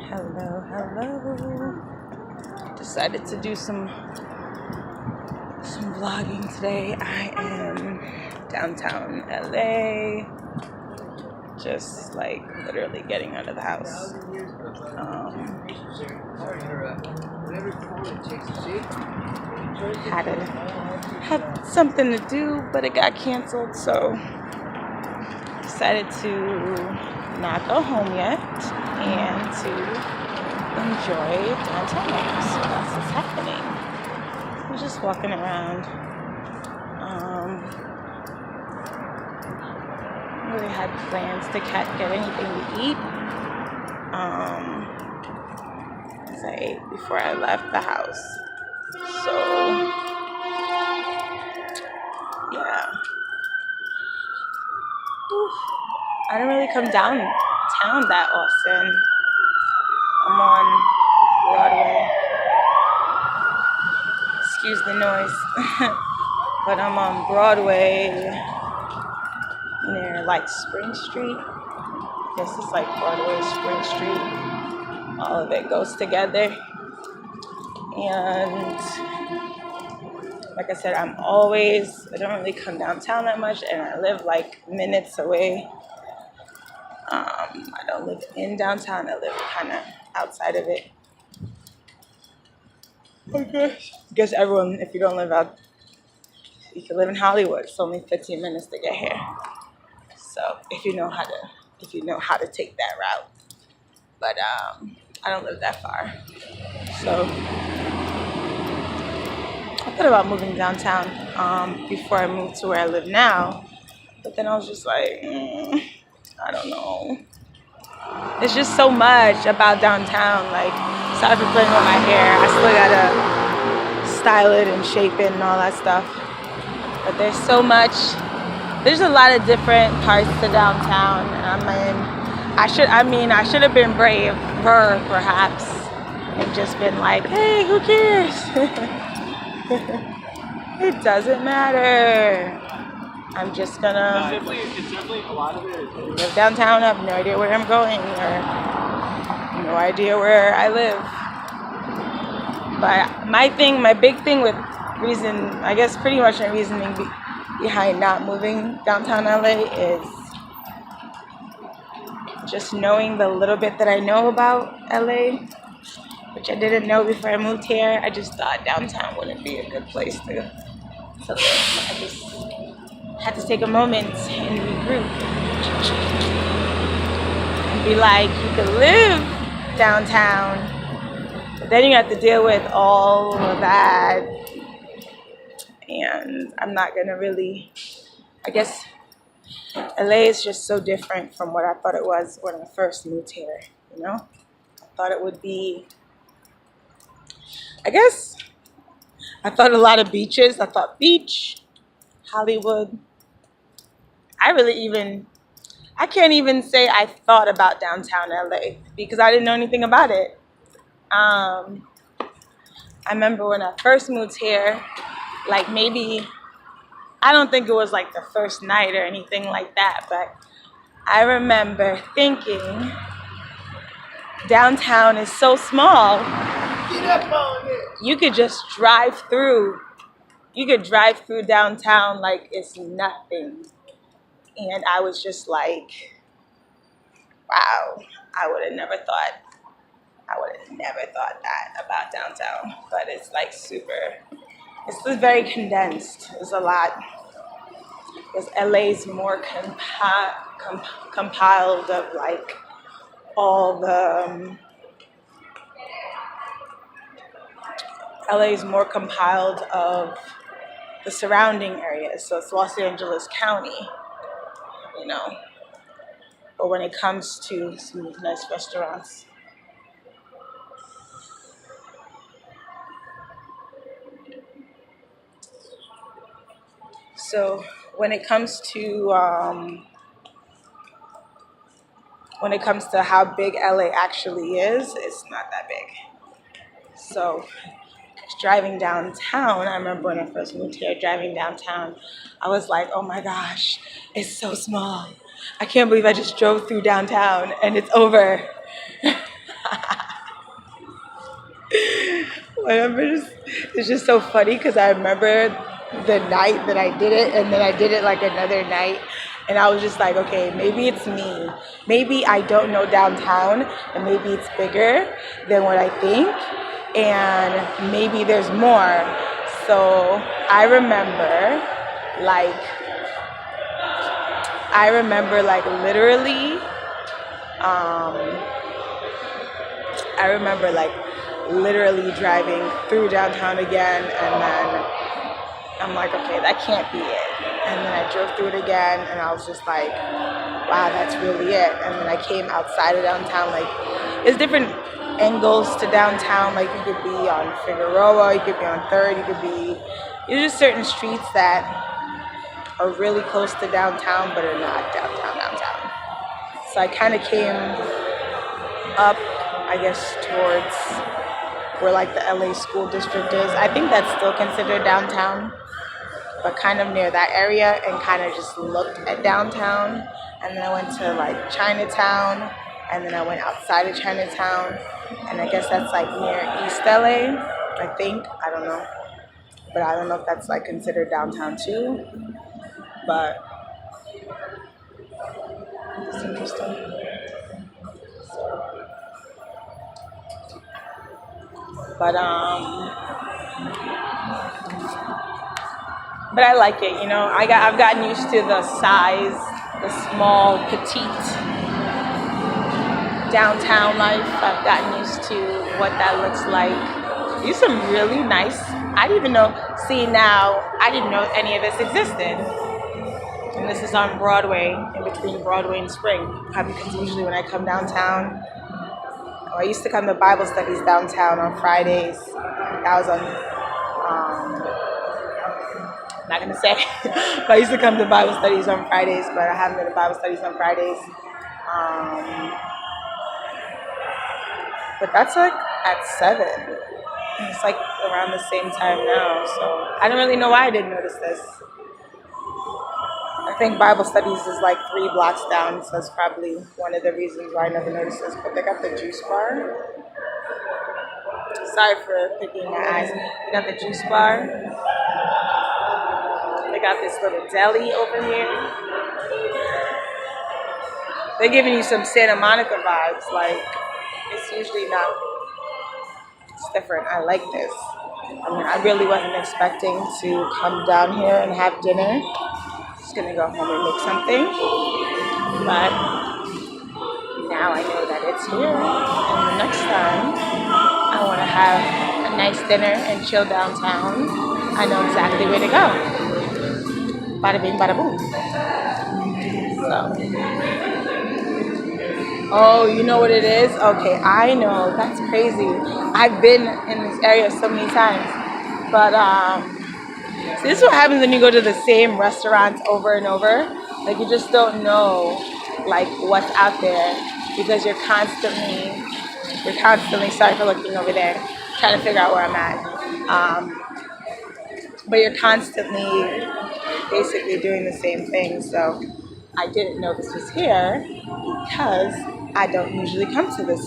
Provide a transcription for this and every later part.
Hello, hello. Decided to do some vlogging today. I am downtown LA, just like literally getting out of the house. Had something to do, but it got canceled, so decided to not go home yet and to enjoy downtown. So that's what's happening. I'm just walking around. Really had plans to get anything to eat. As I ate before I left the house. So yeah. I don't really come downtown that often. I'm on Broadway. Excuse the noise. But I'm on Broadway near like Spring Street. This is like Broadway, Spring Street. All of it goes together. And like I said, I don't really come downtown that much, and I live like minutes away. I don't live in downtown, I live kind of outside of it. Okay. I guess everyone, if you don't live out, you can live in Hollywood, it's only 15 minutes to get here. So if you know how to take that route. But I don't live that far. So I thought about moving downtown before I moved to where I live now. But then I was just like, I don't know. It's just so much about downtown. Like, sorry for playing with my hair. I still gotta style it and shape it and all that stuff. But there's so much. There's a lot of different parts to downtown. I should have been braver, perhaps, and just been like, hey, who cares? It doesn't matter. I'm just gonna it's definitely a lot of it. live downtown. I have no idea where I'm going or no idea where I live. But my big thing with reason, I guess pretty much my reasoning behind not moving downtown LA is just knowing the little bit that I know about LA, which I didn't know before I moved here. I just thought downtown wouldn't be a good place to live. I just had to take a moment and regroup and be like, you can live downtown, but then you have to deal with all of that. And I'm not gonna really, I guess LA is just so different from what I thought it was when I first moved here, you know? I thought it would be, I thought a lot of beaches. I thought beach, Hollywood. I can't even say I thought about downtown LA because I didn't know anything about it. I remember when I first moved here, like maybe, I don't think it was like the first night or anything like that, but I remember thinking downtown is so small. You could just drive through. You could drive through downtown like it's nothing. And I was just like, wow, I would have never thought that about downtown. But it's like it's just very condensed. It's a lot. Because LA's more compiled of like all the, LA's more compiled of the surrounding areas. So it's Los Angeles County, you know. But when it comes to some nice restaurants, so when it comes to how big LA actually is, it's not that big. So driving downtown, I remember when I first moved here, driving downtown, I was like, oh my gosh, it's so small. I can't believe I just drove through downtown and it's over. It's just so funny because I remember the night that I did it, and then I did it like another night, and I was just like, okay, maybe it's me. Maybe I don't know downtown, and maybe it's bigger than what I think, and maybe there's more. So like, I remember like literally, I remember like literally driving through downtown again, and then I'm like, okay, that can't be it. And then I drove through it again, and I was just like, wow, that's really it. And then I came outside of downtown. Like, there's different angles to downtown. Like, you could be on Figueroa, you could be on 3rd, you could be, there's just certain streets that are really close to downtown, but are not downtown. So I kind of came up, I guess, towards where like the LA school district is. I think that's still considered downtown, but kind of near that area, and kind of just looked at downtown. And then I went to like Chinatown, and then I went outside of Chinatown, and I guess that's like near East LA, I think. I don't know. But I don't know if that's like considered downtown too. But it's interesting. But I like it, you know. I've gotten used to the size, the small, petite downtown life. I've gotten used to what that looks like. These are some really nice. I didn't even know. See, now I didn't know any of this existed. And this is on Broadway, in between Broadway and Spring. Because usually when I come downtown, I used to come to Bible studies downtown on Fridays. That was on, not gonna say, but I used to come to Bible studies on Fridays, but I haven't been to Bible studies on Fridays. But that's like at 7. It's like around the same time now, so I don't really know why I didn't notice this. I think Bible studies is like 3 blocks down, so that's probably one of the reasons why I never noticed this. But they got the juice bar. Sorry for picking my eyes. They got the juice bar. They got this little deli over here. They're giving you some Santa Monica vibes. Like, it's usually not. It's different. I like this. I mean, I really wasn't expecting to come down here and have dinner. Just gonna go home and make something. But now I know that it's here. And the next time I want to have a nice dinner and chill downtown, I know exactly where to go. Bada bing, bada boom. So. Oh, you know what it is? Okay, I know. That's crazy. I've been in this area so many times. But so this is what happens when you go to the same restaurants over and over. Like, you just don't know like what's out there, because you're constantly, sorry for looking over there, trying to figure out where I'm at. But you're constantly basically doing the same thing. So I didn't know this was here because I don't usually come to this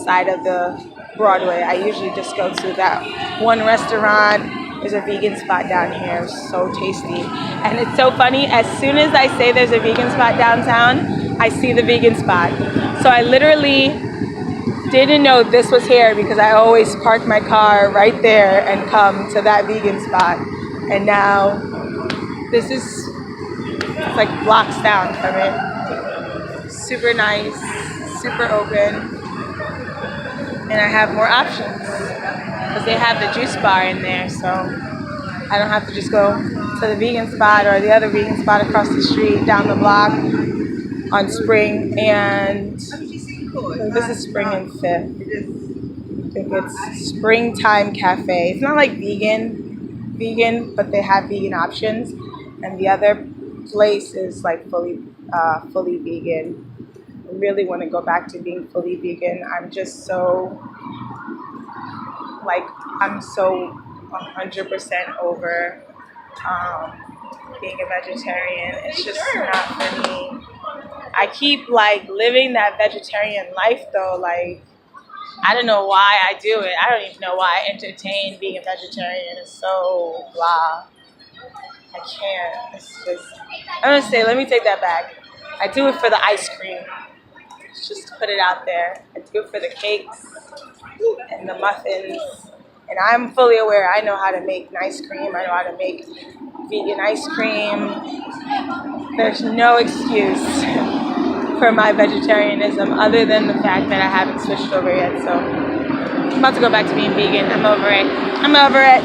side of the Broadway. I usually just go to that one restaurant. There's a vegan spot down here, so tasty. And it's so funny, as soon as I say there's a vegan spot downtown, I see the vegan spot. So I literally didn't know this was here because I always park my car right there and come to that vegan spot. And now this is, it's like blocks down from it. Super nice, super open. And I have more options because they have the juice bar in there, so I don't have to just go to the vegan spot or the other vegan spot across the street down the block on Spring and this is Spring and 5th. I think it's Springtime Cafe. It's not like vegan, but they have vegan options, and the other place is like fully vegan. I really want to go back to being fully vegan. I'm just so I'm so 100% over being a vegetarian. It's just not for me. I keep like living that vegetarian life though, like I don't know why I do it. I don't even know why I entertain being a vegetarian. It's so blah. I can't. It's just, I'm gonna say, let me take that back. I do it for the ice cream. Just to put it out there. I do it for the cakes and the muffins. And I'm fully aware I know how to make nice cream. I know how to make vegan ice cream. There's no excuse for my vegetarianism other than the fact that I haven't switched over yet. So I'm about to go back to being vegan. I'm over it. I'm over it.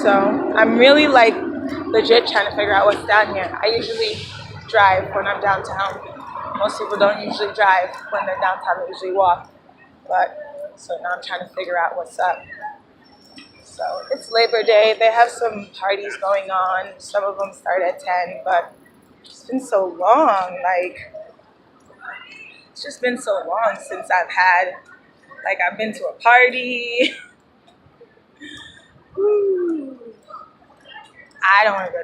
So I'm really like legit trying to figure out what's down here. I usually drive when I'm downtown. Most people don't usually drive when they're downtown. They usually walk. But so now I'm trying to figure out what's up. So it's Labor Day. They have some parties going on. Some of them start at 10, but it's been so long. Like, it's just been so long since I've been to a party. Woo. I don't want to go to,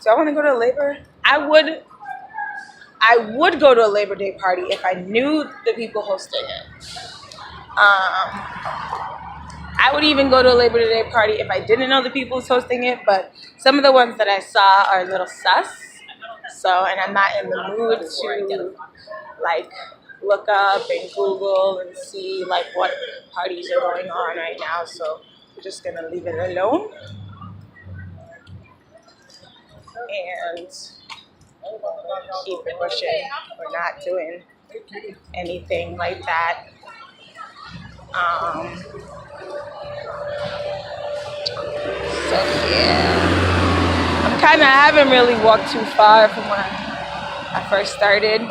do I want to go to Labor? I would go to a Labor Day party if I knew the people hosting it. I would even go to a Labor Day party if I didn't know the people who's hosting it, but some of the ones that I saw are a little sus. So, and I'm not in the mood to like look up and Google and see like what parties are going on right now. So we're just gonna leave it alone and keep it pushing. We're not doing anything like that. So yeah, I haven't really walked too far from when I first started,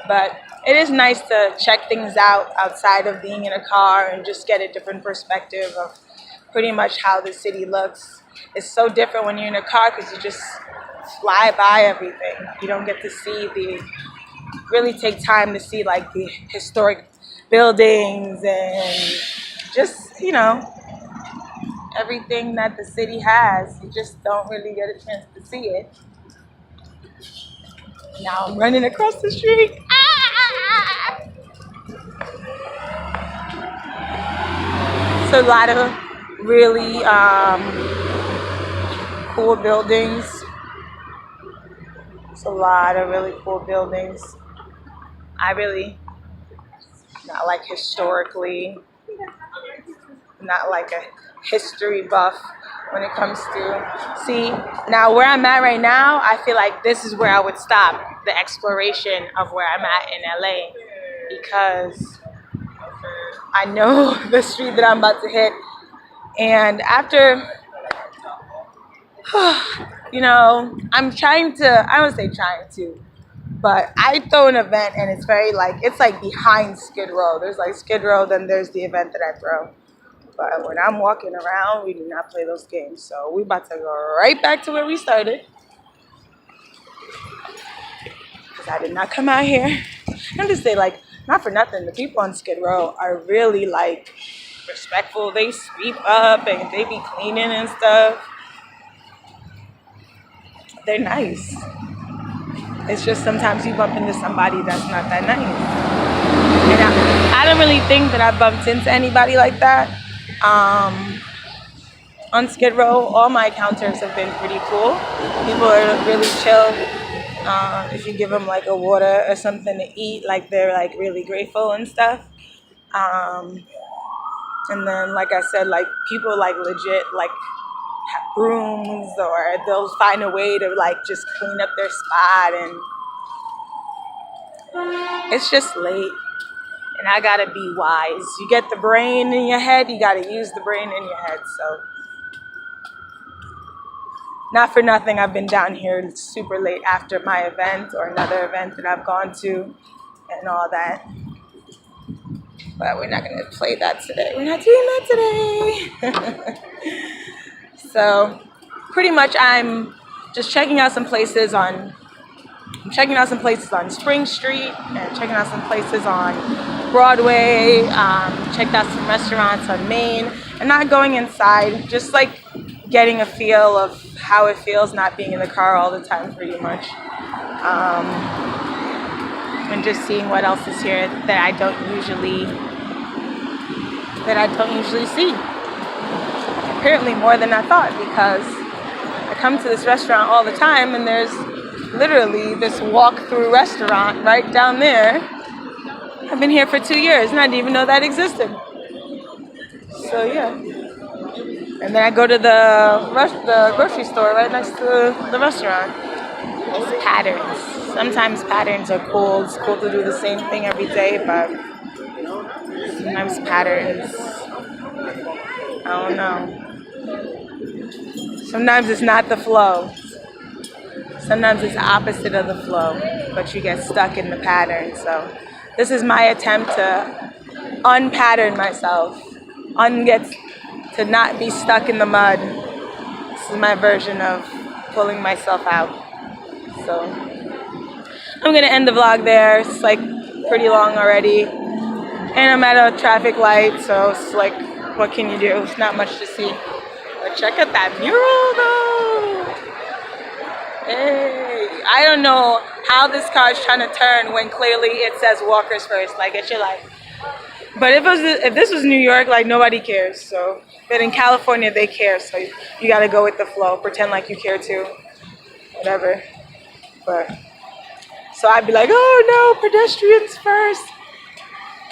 but it is nice to check things out outside of being in a car and just get a different perspective of pretty much how the city looks. It's so different when you're in a car because you just fly by everything. You don't get to really take time to see like the historic buildings and just, everything that the city has. You just don't really get a chance to see it. Now I'm running across the street. Ah! It's a lot of really cool buildings. It's a lot of really cool buildings. Not like historically, not like a history buff when it comes to, see, now where I'm at right now, I feel like this is where I would stop the exploration of where I'm at in LA, because I know the street that I'm about to hit, and after, I'm trying to, I wouldn't say trying to, but I throw an event and it's very it's like behind Skid Row. There's like Skid Row, then there's the event that I throw. But when I'm walking around, we do not play those games. So we about to go right back to where we started. Because I did not come out here. I'm just say not for nothing, the people on Skid Row are really respectful. They sweep up and they be cleaning and stuff. They're nice. It's just sometimes you bump into somebody that's not that nice. And I don't really think that I bumped into anybody like that. On Skid Row, all my encounters have been pretty cool. People are really chill. If you give them a water or something to eat, they're really grateful and stuff. And then, like I said, people legit have brooms, or they'll find a way to just clean up their spot, and it's just late. And I gotta be wise. You get the brain in your head, you gotta use the brain in your head. So, not for nothing, I've been down here super late after my event or another event that I've gone to and all that. But we're not gonna play that today. We're not doing that today. So, pretty much I'm just checking out some places on Spring Street, and checking out some places on Broadway, checked out some restaurants on Main, and not going inside, just getting a feel of how it feels not being in the car all the time, pretty much. and just seeing what else is here that I don't usually see. Apparently more than I thought, because I come to this restaurant all the time and there's literally this walk-through restaurant right down there. I've been here for 2 years and I didn't even know that existed. So yeah. And then I go to the grocery store right next to the restaurant. It's patterns. Sometimes patterns are cool. It's cool to do the same thing every day, but sometimes patterns, I don't know. Sometimes it's not the flow. Sometimes it's the opposite of the flow, but you get stuck in the pattern. So this is my attempt to unpattern myself, to not be stuck in the mud. This is my version of pulling myself out. So I'm gonna end the vlog there. It's like pretty long already, and I'm at a traffic light, so it's like, what can you do? It's not much to see. But check out that mural though. Hey, I don't know how this car is trying to turn when clearly it says walkers first. Like, it's your life. But if this was New York, like, nobody cares. So, but in California they care. So you gotta go with the flow. Pretend like you care too. Whatever. But so I'd be like, oh no, pedestrians first.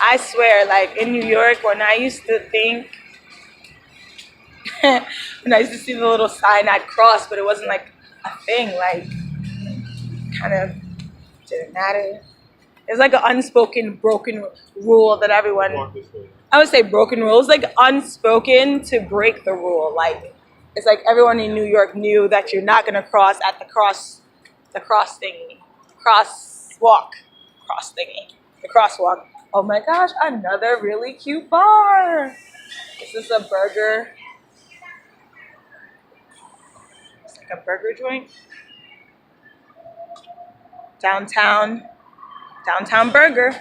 I swear, like in New York, when I used to think, when I used to see the little sign, I'd cross, but it wasn't like a thing. Like, kind of didn't matter. It's like an unspoken, broken rule that everyone, I would say broken rules, like unspoken to break the rule. Like, it's like everyone in New York knew that you're not gonna cross at the crosswalk. Oh my gosh, another really cute bar. This is a burger. It's like a burger joint. Downtown burger.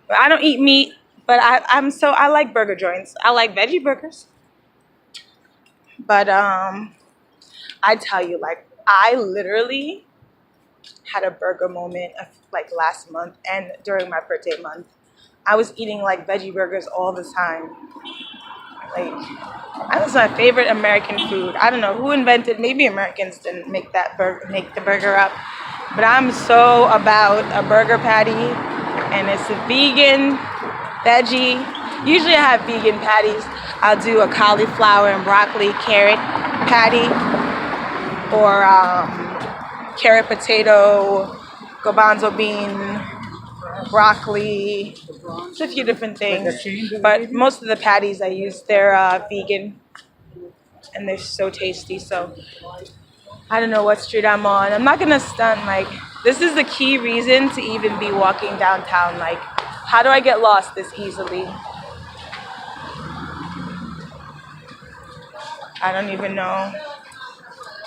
But I don't eat meat, but I like burger joints. I like veggie burgers. But I tell you, like, I literally had a burger moment like last month and during my birthday month. I was eating like veggie burgers all the time. Like, that was my favorite American food. I don't know who invented, maybe Americans didn't make the burger up. But I'm so about a burger patty, and it's a vegan, veggie. Usually I have vegan patties. I'll do a cauliflower and broccoli carrot patty, or carrot potato, garbanzo bean, broccoli. It's a few different things. But most of the patties I use, they're vegan, and they're so tasty. So I don't know what street I'm on. I'm not gonna stunt. Like, this is the key reason to even be walking downtown. Like, how do I get lost this easily? I don't even know.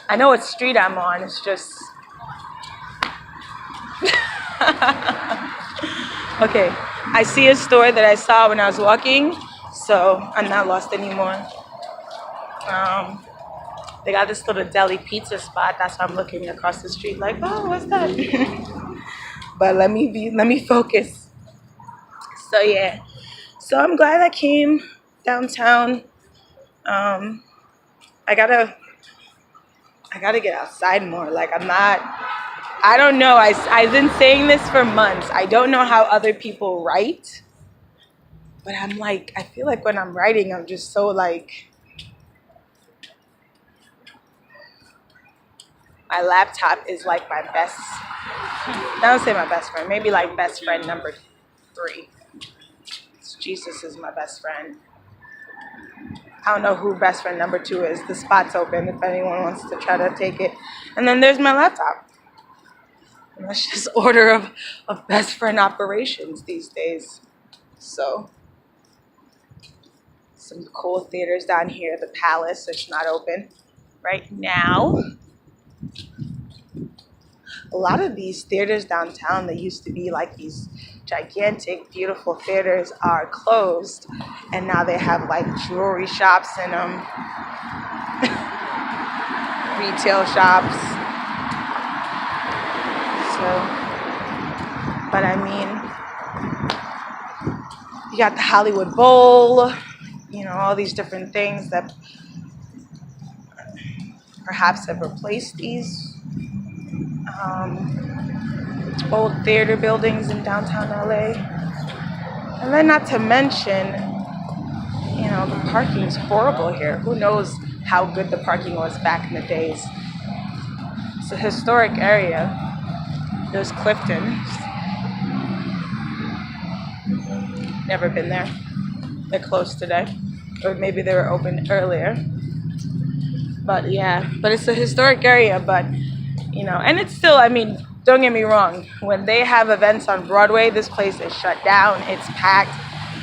I know what street I'm on. It's just okay. I see a store that I saw when I was walking, so I'm not lost anymore. They got this little deli pizza spot. That's why I'm looking across the street like, oh, what's that? But let me focus. So yeah. So I'm glad I came downtown. I gotta get outside more. Like, I don't know. I've been saying this for months. I don't know how other people write. But I'm like, I feel like when I'm writing, I'm just so like, my laptop is like my best, I don't say my best friend, maybe like best friend number 3. Jesus is my best friend. I don't know who best friend number 2 is. The spot's open if anyone wants to try to take it. And then there's my laptop. And that's just order of best friend operations these days. So, some cool theaters down here. The Palace, it's not open right now. A lot of these theaters downtown that used to be like these gigantic, beautiful theaters are closed, and now they have like jewelry shops in them, retail shops. So But I mean, you got the Hollywood Bowl, you know, all these different things that perhaps have replaced these old theater buildings in downtown LA. And then not to mention, you know, the parking is horrible here. Who knows how good the parking was back in the days. It's a historic area. There's Clifton. Never been there. They're closed today. Or maybe they were open earlier. But yeah, but it's a historic area, but you know, and it's still, I mean, don't get me wrong, when they have events on Broadway, this place is shut down, it's packed,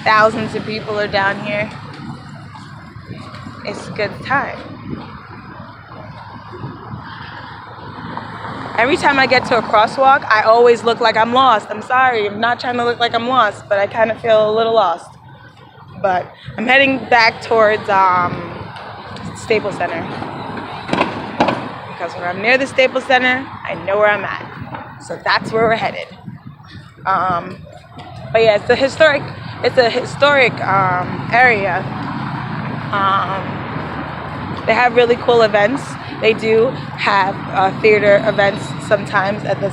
thousands of people are down here. It's a good time. Every time I get to a crosswalk, I always look like I'm lost. I'm sorry, I'm not trying to look like I'm lost, but I kind of feel a little lost. But I'm heading back towards Staples Center. Because when I'm near the Staples Center, I know where I'm at. So that's where we're headed. But yeah, it's a historic area. They have really cool events. They do have theater events sometimes at the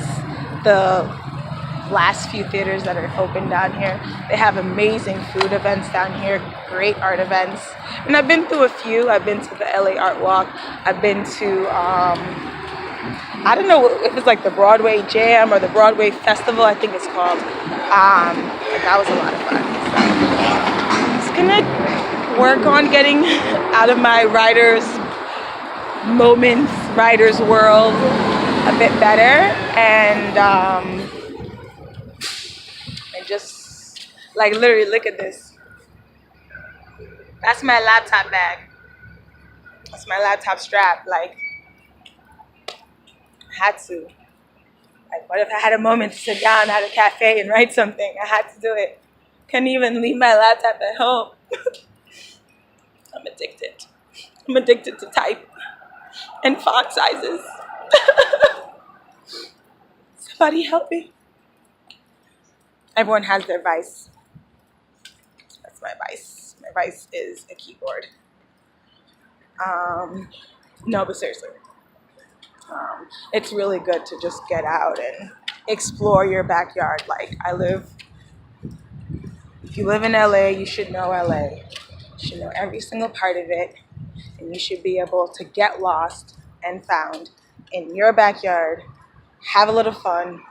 last few theaters that are open down here. They have amazing food events down here, great art events. And I've been through a few. I've been to the LA Art Walk. I've been to, I don't know if it's like the Broadway Jam or the Broadway Festival, I think it's called. But that was a lot of fun. So just gonna work on getting out of my writer's moments, writer's world a bit better, and just like literally look at this. That's my laptop bag. That's my laptop strap. Like, I had to. Like, what if I had a moment to sit down at a cafe and write something? I had to do it. Couldn't even leave my laptop at home. I'm addicted. I'm addicted to type and font sizes. Somebody help me. Everyone has their vice. That's my vice. My vice is a keyboard. No, but seriously. It's really good to just get out and explore your backyard. Like, if you live in LA, you should know LA. You should know every single part of it. And you should be able to get lost and found in your backyard, have a little fun,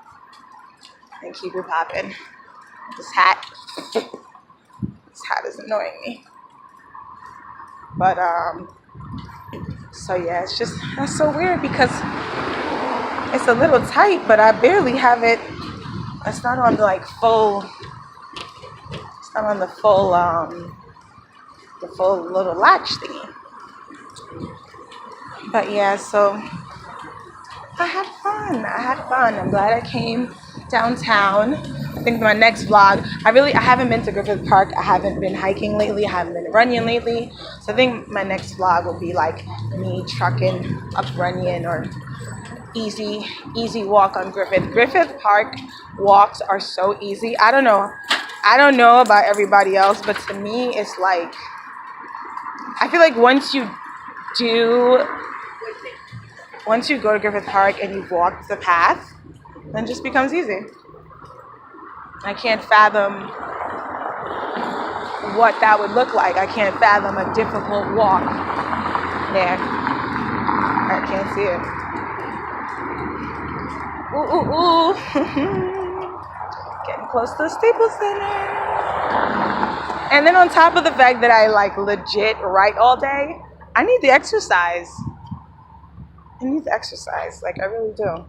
and keep it popping. This hat is annoying me. But, so yeah, it's just, that's so weird because it's a little tight, but I barely have it. It's not on the like full, it's not on the full little latch thingy. But yeah, so I had fun. I'm glad I came downtown. I think my next vlog, I haven't been to Griffith Park. I haven't been hiking lately. I haven't been running lately. So I think my next vlog will be like me trucking up Runyon or easy walk on Griffith. Griffith Park walks are so easy. I don't know about everybody else, but to me it's like, I feel like once you go to Griffith Park and you've walked the path, then it just becomes easy. I can't fathom what that would look like. I can't fathom a difficult walk there. I can't see it. Ooh. Getting close to the Staples Center. And then on top of the fact that I like legit write all day, I need the exercise. Like I really do.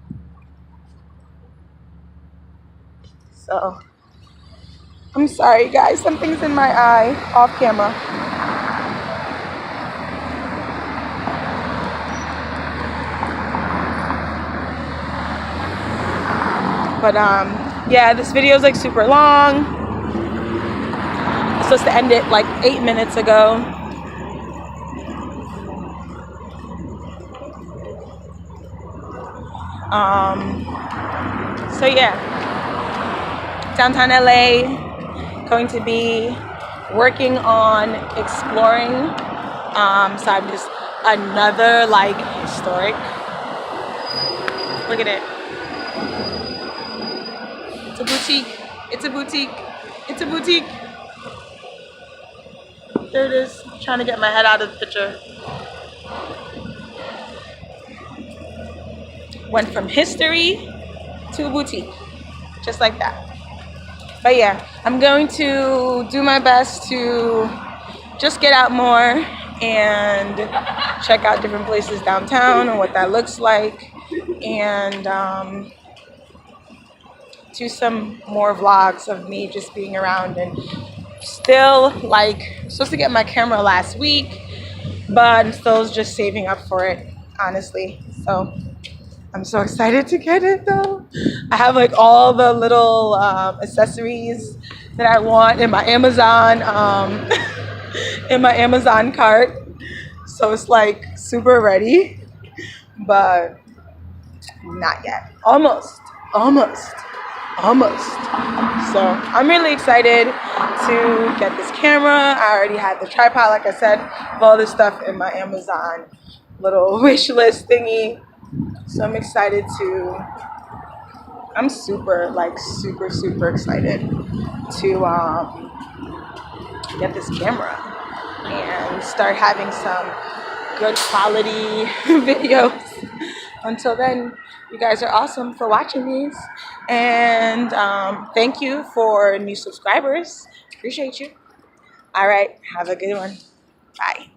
So, I'm sorry guys, something's in my eye, off camera. But yeah, this video is like super long. I'm supposed to end it like 8 minutes ago. So yeah. downtown LA. Going to be working on exploring. So I'm just another like historic. Look at it. It's a boutique. It's a boutique. It's a boutique. There it is. Trying to get my head out of the picture. Went from history to a boutique. Just like that. But yeah, I'm going to do my best to just get out more and check out different places downtown and what that looks like, and do some more vlogs of me just being around. And still, like, I'm supposed to get my camera last week, but I'm still just saving up for it, honestly. So I'm so excited to get it though. I have like all the little accessories that I want in my Amazon in my Amazon cart. So it's like super ready, but not yet. Almost. So I'm really excited to get this camera. I already had the tripod, like I said, of all this stuff in my Amazon little wish list thingy. So I'm excited to, I'm super excited to get this camera and start having some good quality videos. Until then, you guys are awesome for watching these. And thank you for new subscribers. Appreciate you. All right, have a good one. Bye.